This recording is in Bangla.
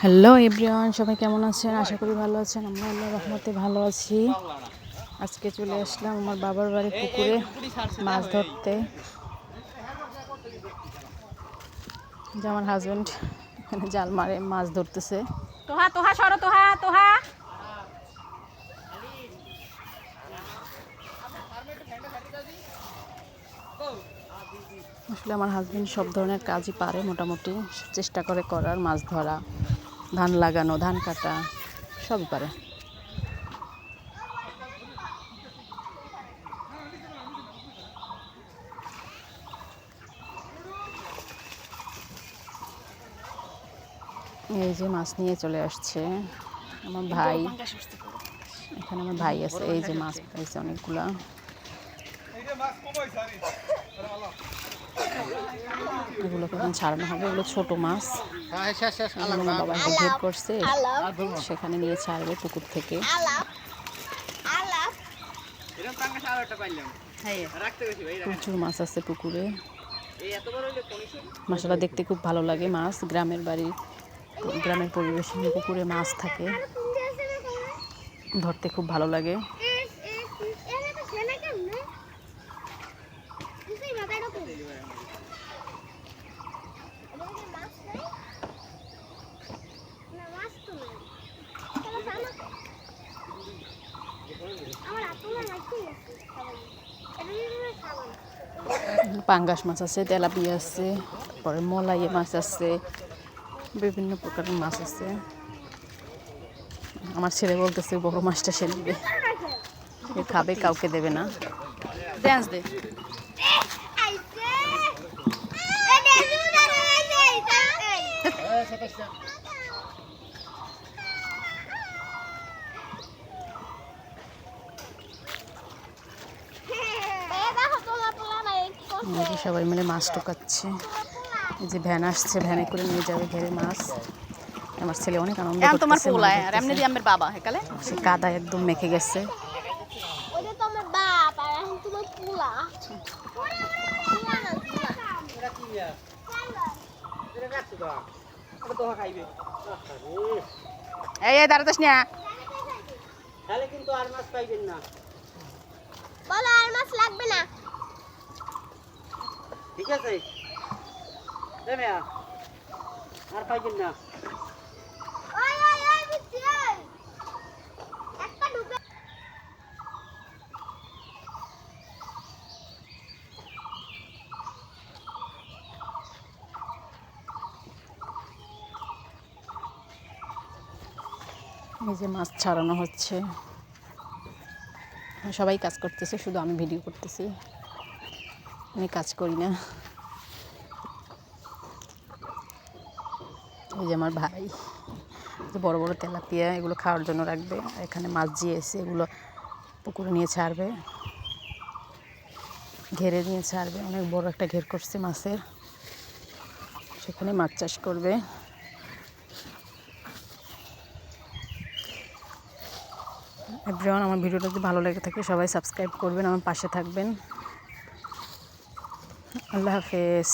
হ্যালো এভরিওয়ান, সবাই কেমন আছেন? আশা করি ভালো আছেন। আমরা আল্লাহর রহমতে ভালো আছি। আজকে চলে আসলাম আমার বাবার বাড়ির পুকুরে মাছ ধরতে। যে আমার হাজব্যান্ড এখানে জাল মারে মাছ ধরতেছে। তোহা তোহা সরো, তোহা তোহা। আসলে আমার হাজব্যান্ড সব ধরনের কাজই পারে, মোটামুটি চেষ্টা করে করার। মাছ ধরা, ধান লাগানো, ধান কাটা, সবই পারে। এই যে মাছ নিয়ে চলে আসছে আমার ভাই। এখানে আমার ভাই আছে। এই যে মাছ পাইছে অনেকগুলা। এগুলোকে এখন ছাড়ানো হবে। এগুলো ছোট মাছ। এগুলো আমার বাবা একটা ঘের করছে, সেখানে নিয়ে ছাড়বে পুকুর থেকে। প্রচুর মাছ আছে পুকুরে। মাছটা দেখতে খুব ভালো লাগে। মাছ গ্রামের বাড়ি, গ্রামের পরিবেশে পুকুরে মাছ থাকে, ধরতে খুব ভালো লাগে। পাঙ্গাস মাছ আছে, তেলাপিয়া আছে, তারপরে মলাইয়ে মাছ আছে, বিভিন্ন প্রকারের মাছ আছে। আমার ছেলে বলতেছে বড় মাছটা সে নেবে, সে খাবে, কাউকে দেবে না। ড্যান্স দে। সবাই মিলে মাছ টোকাচ্ছে। এই যে ভ্যান আসছে, ভ্যানে করে নিয়ে যাবে ঘেরে মাছ। আমার ছেলে অনেক আনন্দ করতেছে। সে কাদায় একদম মেখে গেছে। এই দাঁড়াতেস না, তাহলে কিন্তু আর মাছ পাইবেন না। বলো আর মাছ লাগবে না, ঠিক আছে? আর পাইবেন না। এই যে মাছ ছাড়ানো হচ্ছে, সবাই কাজ করতেছে, শুধু আমি ভিডিও করতেছি, আমি কাজ করি না। এই যে আমার ভাই বড় বড় তেলাপিয়া, এগুলো খাওয়ার জন্য রাখবে। এখানে মাছ জিয়েছে, এগুলো পুকুরে নিয়ে ছাড়বে, ঘেরে নিয়ে ছাড়বে। অনেক বড় একটা ঘের করছে মাছের, সেখানে মাছ চাষ করবে। এভরিওয়ান, আমার ভিডিওটা যদি ভালো লেগে থাকে সবাই সাবস্ক্রাইব করবেন, আমার পাশে থাকবেন। আল্লাহ হাফেজ।